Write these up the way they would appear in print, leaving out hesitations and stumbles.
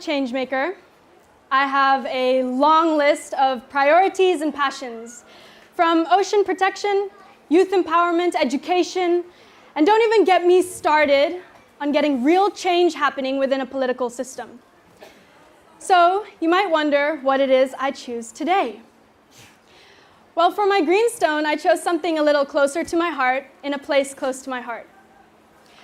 changemaker, I have a long list of priorities and passions, from ocean protection, youth empowerment, education, and don't even get me started on getting real change happening within a political system. So you might wonder what it is I choose today. Well, for my Greenstone, I chose something a little closer to my heart in a place close to my heart.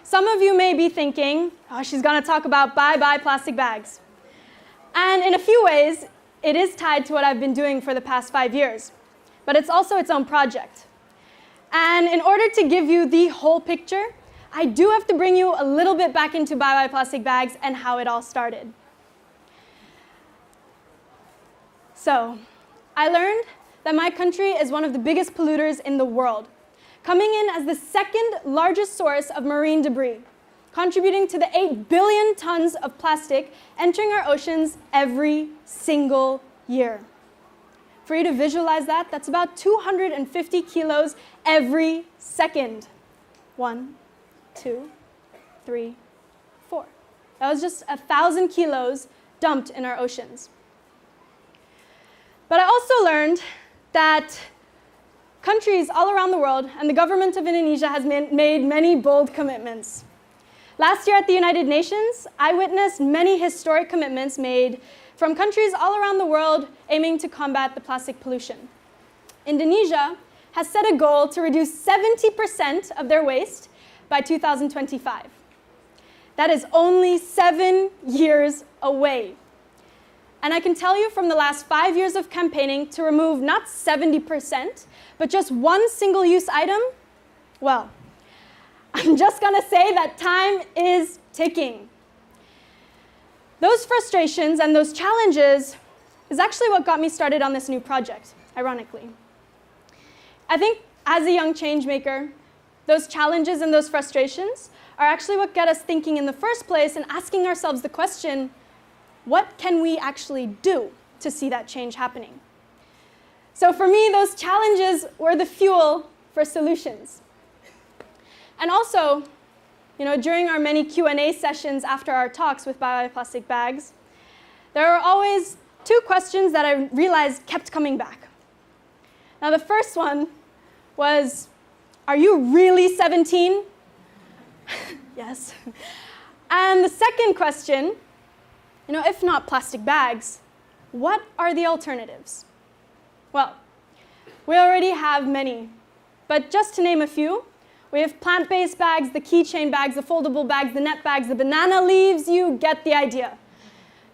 Some of you may be thinking, oh, she's going to talk about bye-bye plastic bags. And in a few ways, it is tied to what I've been doing for the past 5 years. But it's also its own project. And in order to give you the whole picture, I do have to bring you a little bit back into bye-bye plastic bags and how it all started. So, I learned that my country is one of the biggest polluters in the world, coming in as the second largest source of marine debris, contributing to the 8 billion tons of plastic entering our oceans every single year. For you to visualize that, that's about 250 kilos every second. 1, 2, 3, 4. That was just 1,000 kilos dumped in our oceans. But I also learned that countries all around the world and the government of Indonesia has made many bold commitments. Last year at the United Nations, I witnessed many historic commitments made from countries all around the world aiming to combat the plastic pollution. Indonesia has set a goal to reduce 70% of their waste by 2025. That is only 7 years away. And I can tell you from the last 5 years of campaigning to remove not 70%, but just one single-use item, well, I'm just going to say that time is ticking. Those frustrations and those challenges is actually what got me started on this new project, ironically. I think as a young change maker, those challenges and those frustrations are actually what get us thinking in the first place and asking ourselves the question, what can we actually do to see that change happening? So for me, those challenges were the fuel for solutions. And also, during our many Q&A sessions after our talks with bye-bye plastic bags, there were always 2 questions that I realized kept coming back. Now, the first one was, are you really 17? Yes. And the second question, if not plastic bags, what are the alternatives? Well, we already have many, but just to name a few, we have plant-based bags, the keychain bags, the foldable bags, the net bags, the banana leaves, you get the idea.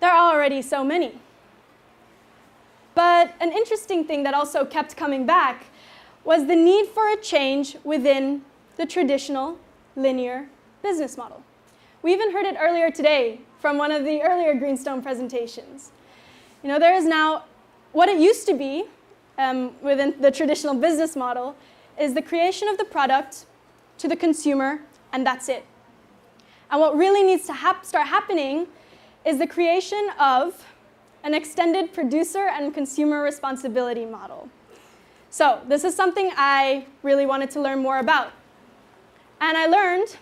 There are already so many. But an interesting thing that also kept coming back was the need for a change within the traditional linear business model. We even heard it earlier today from one of the earlier Greenstone presentations. There is now, what it used to be within the traditional business model is the creation of the product to the consumer, and that's it. And what really needs to start happening is the creation of an extended producer and consumer responsibility model. So this is something I really wanted to learn more about. And I learned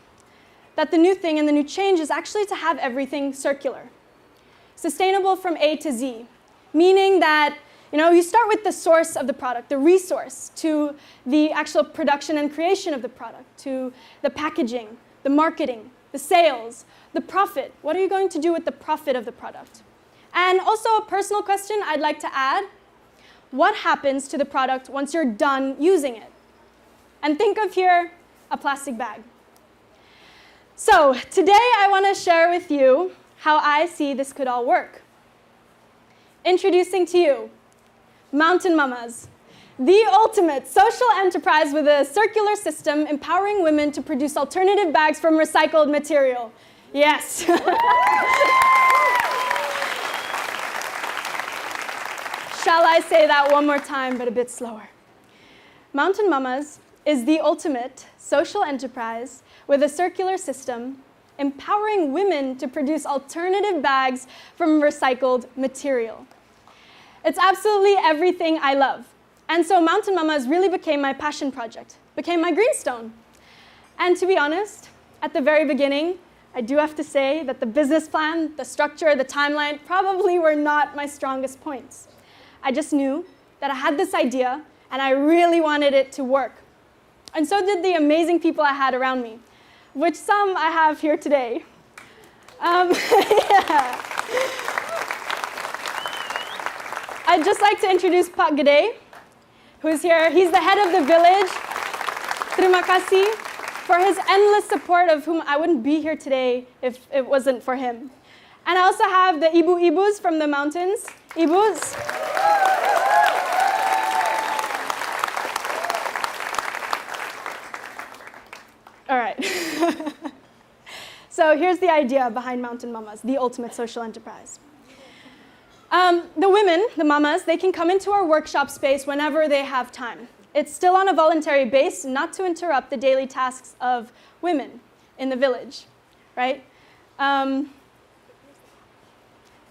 that the new thing and the new change is actually to have everything circular. Sustainable from A to Z, meaning that you start with the source of the product, the resource, to the actual production and creation of the product, to the packaging, the marketing, the sales, the profit. What are you going to do with the profit of the product? And also a personal question I'd like to add, what happens to the product once you're done using it? And think of here a plastic bag. So today I want to share with you how I see this could all work. Introducing to you Mountain Mamas, the ultimate social enterprise with a circular system empowering women to produce alternative bags from recycled material. Yes. Shall I say that one more time, but a bit slower? Mountain Mamas is the ultimate social enterprise with a circular system empowering women to produce alternative bags from recycled material. It's absolutely everything I love. And so Mountain Mamas really became my passion project, became my Greenstone. And to be honest, at the very beginning, I do have to say that the business plan, the structure, the timeline probably were not my strongest points. I just knew that I had this idea and I really wanted it to work. And so did the amazing people I had around me, which some I have here today. Yeah. I'd just like to introduce Pak Gede, who's here. He's the head of the village. Terima kasih for his endless support, of whom I wouldn't be here today if it wasn't for him. And I also have the ibu-ibus from the mountains. Ibus. All right. So here's the idea behind Mountain Mamas, the ultimate social enterprise. The women, the mamas, they can come into our workshop space whenever they have time. It's still on a voluntary base, not to interrupt the daily tasks of women in the village, right?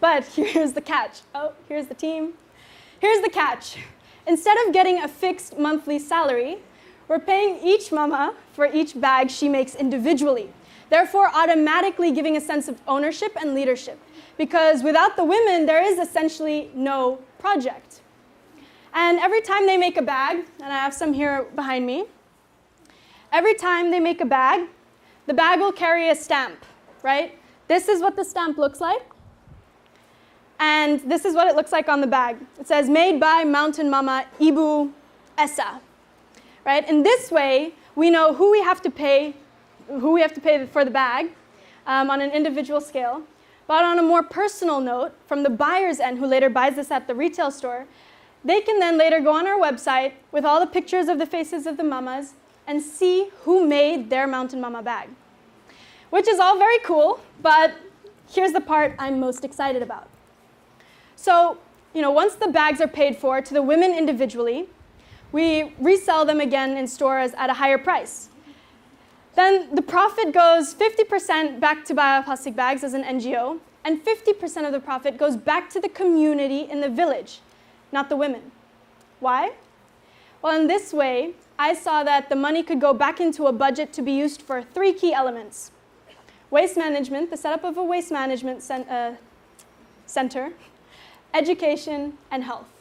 But here's the catch. Oh, here's the team. Here's the catch. Instead of getting a fixed monthly salary, we're paying each mama for each bag she makes individually, therefore automatically giving a sense of ownership and leadership. Because without the women, there is essentially no project. And every time they make a bag, and I have some here behind me, every time they make a bag, the bag will carry a stamp, right? This is what the stamp looks like. And this is what it looks like on the bag. It says, made by Mountain Mama Ibu Esa, right? In this way, we know who we have to pay for the bag on an individual scale. But on a more personal note, from the buyer's end, who later buys this at the retail store, they can then later go on our website with all the pictures of the faces of the mamas and see who made their Mountain Mama bag. Which is all very cool, but here's the part I'm most excited about. So, once the bags are paid for to the women individually, we resell them again in stores at a higher price. Then the profit goes 50% back to Bioplastic Bags as an NGO, and 50% of the profit goes back to the community in the village, not the women. Why? Well, in this way, I saw that the money could go back into a budget to be used for 3 key elements. Waste management, the setup of a waste management center, education, and health.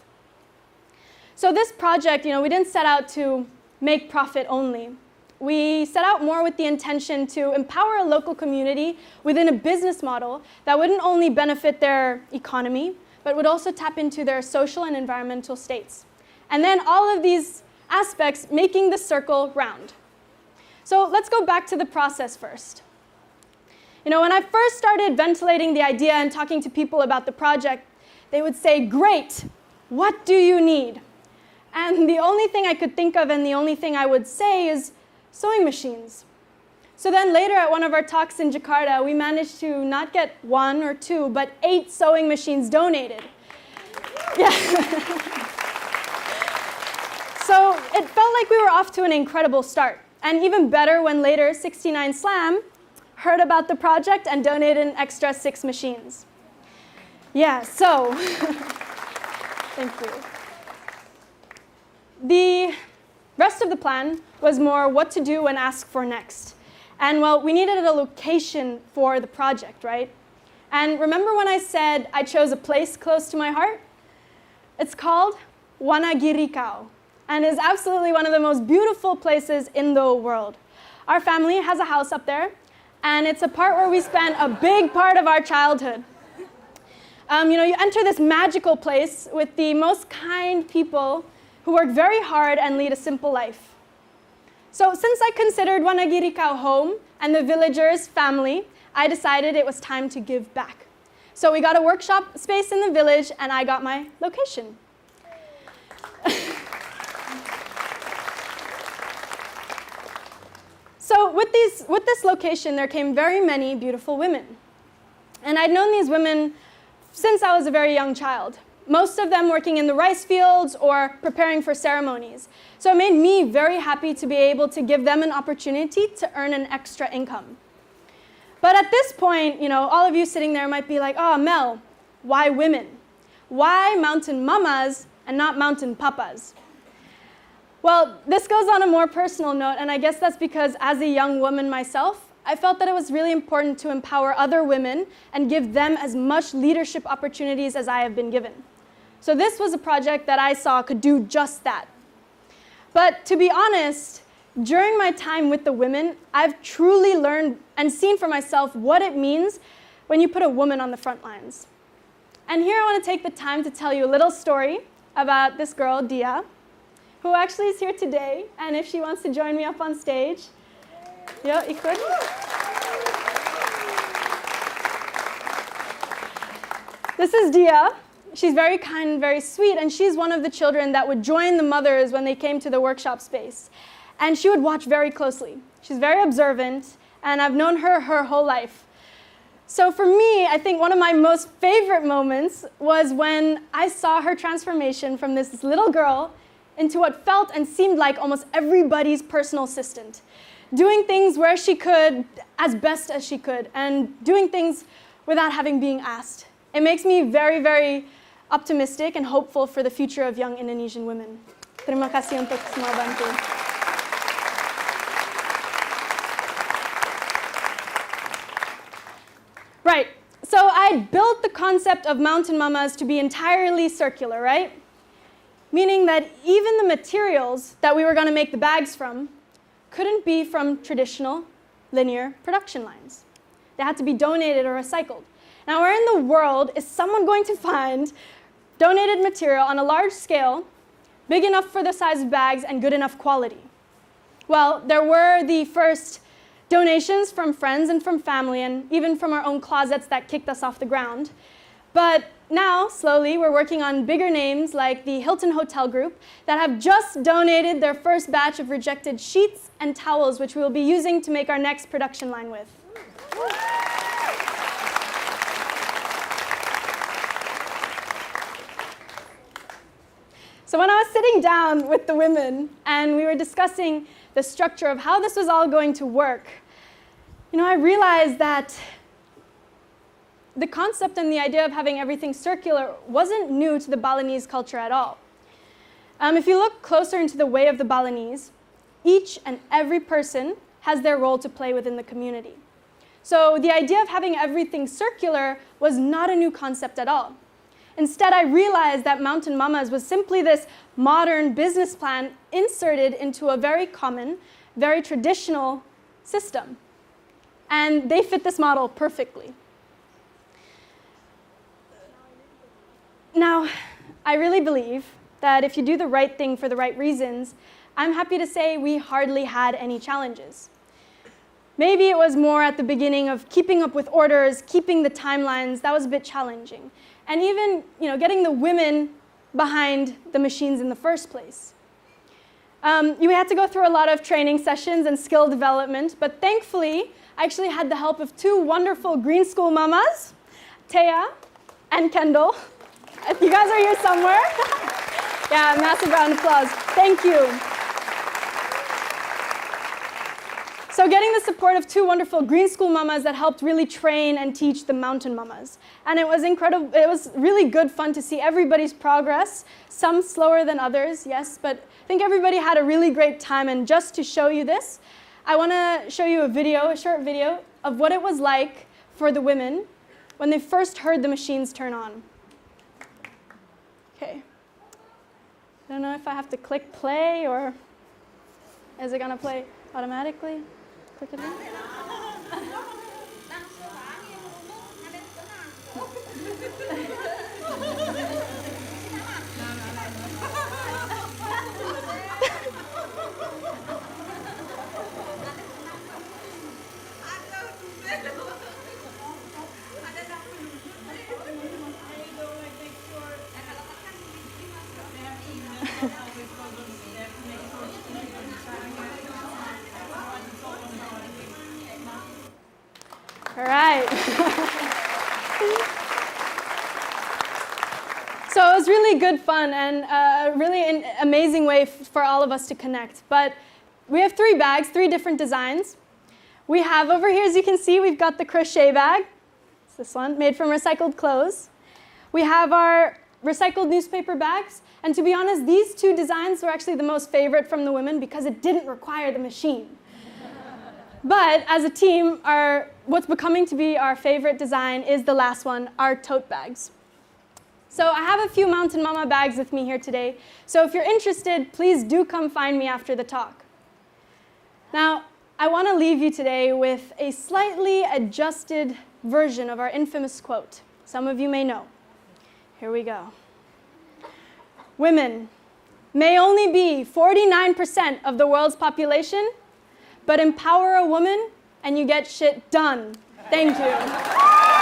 So this project, we didn't set out to make profit only. We set out more with the intention to empower a local community within a business model that wouldn't only benefit their economy, but would also tap into their social and environmental states. And then all of these aspects making the circle round. So let's go back to the process first. When I first started ventilating the idea and talking to people about the project, they would say, great, what do you need? And the only thing I could think of and the only thing I would say is sewing machines. So then later at one of our talks in Jakarta, we managed to not get 1 or 2, but 8 sewing machines donated. Yeah. So it felt like we were off to an incredible start. And even better when later 69 Slam heard about the project and donated an extra 6 machines. Yeah, so, thank you. The rest of the plan was more what to do and ask for next. And well, we needed a location for the project, right? And remember when I said I chose a place close to my heart? It's called Wanagirikau, and is absolutely one of the most beautiful places in the world. Our family has a house up there, and it's a part where we spent a big part of our childhood. You enter this magical place with the most kind people who work very hard and lead a simple life. So since I considered Wanagirikau home and the villagers family, I decided it was time to give back. So we got a workshop space in the village, and I got my location. So with this location, there came very many beautiful women. And I'd known these women since I was a very young child, most of them working in the rice fields or preparing for ceremonies. So it made me very happy to be able to give them an opportunity to earn an extra income. But at this point, all of you sitting there might be like, oh, Mel, why women? Why mountain mamas and not mountain papas? Well, this goes on a more personal note, and I guess that's because as a young woman myself, I felt that it was really important to empower other women and give them as much leadership opportunities as I have been given. So this was a project that I saw could do just that. But to be honest, during my time with the women, I've truly learned and seen for myself what it means when you put a woman on the front lines. And here I want to take the time to tell you a little story about this girl, Dia, who actually is here today, and if she wants to join me up on stage. Ja, ikut. This is Dia. She's very kind and very sweet, and she's one of the children that would join the mothers when they came to the workshop space. And she would watch very closely. She's very observant, and I've known her whole life. So for me, I think one of my most favorite moments was when I saw her transformation from this little girl into what felt and seemed like almost everybody's personal assistant, doing things where she could as best as she could, and doing things without having been asked. It makes me very, very optimistic and hopeful for the future of young Indonesian women. Terima kasih untuk semua bantu. Right, so I built the concept of mountain mamas to be entirely circular, right? Meaning that even the materials that we were going to make the bags from couldn't be from traditional linear production lines. They had to be donated or recycled. Now, where in the world is someone going to find donated material on a large scale, big enough for the size of bags and good enough quality? Well, there were the first donations from friends and from family, and even from our own closets that kicked us off the ground. But now, slowly, we're working on bigger names like the Hilton Hotel Group that have just donated their first batch of rejected sheets and towels, which we will be using to make our next production line with. So when I was sitting down with the women and we were discussing the structure of how this was all going to work, I realized that the concept and the idea of having everything circular wasn't new to the Balinese culture at all. If you look closer into the way of the Balinese, each and every person has their role to play within the community. So the idea of having everything circular was not a new concept at all. Instead, I realized that Mountain Mamas was simply this modern business plan inserted into a very common, very traditional system. And they fit this model perfectly. Now, I really believe that if you do the right thing for the right reasons, I'm happy to say we hardly had any challenges. Maybe it was more at the beginning of keeping up with orders, keeping the timelines. That was a bit challenging. And even getting the women behind the machines in the first place. You had to go through a lot of training sessions and skill development, but thankfully, I actually had the help of two wonderful Green School mamas, Thea and Kendall. You guys are here somewhere. Yeah, massive round of applause. Thank you. So getting the support of two wonderful Green School mamas that helped really train and teach the Mountain Mamas. And it was incredible. It was really good fun to see everybody's progress, some slower than others, yes, but I think everybody had a really great time. And just to show you this, I want to show you a short video of what it was like for the women when they first heard the machines turn on. Okay. I don't know if I have to click play or is it going to play automatically? Click it in. All right. So it was really good fun and a really amazing way for all of us to connect. But we have three bags, three different designs. We have over here, as you can see, we've got the crochet bag. It's this one, made from recycled clothes. We have our recycled newspaper bags. And to be honest, these two designs were actually the most favorite from the women because it didn't require the machine. But as a team, what's becoming to be our favorite design is the last one, our tote bags. So I have a few Mountain Mama bags with me here today. So if you're interested, please do come find me after the talk. Now, I want to leave you today with a slightly adjusted version of our infamous quote. Some of you may know. Here we go. Women may only be 49% of the world's population, but empower a woman and you get shit done. Thank you.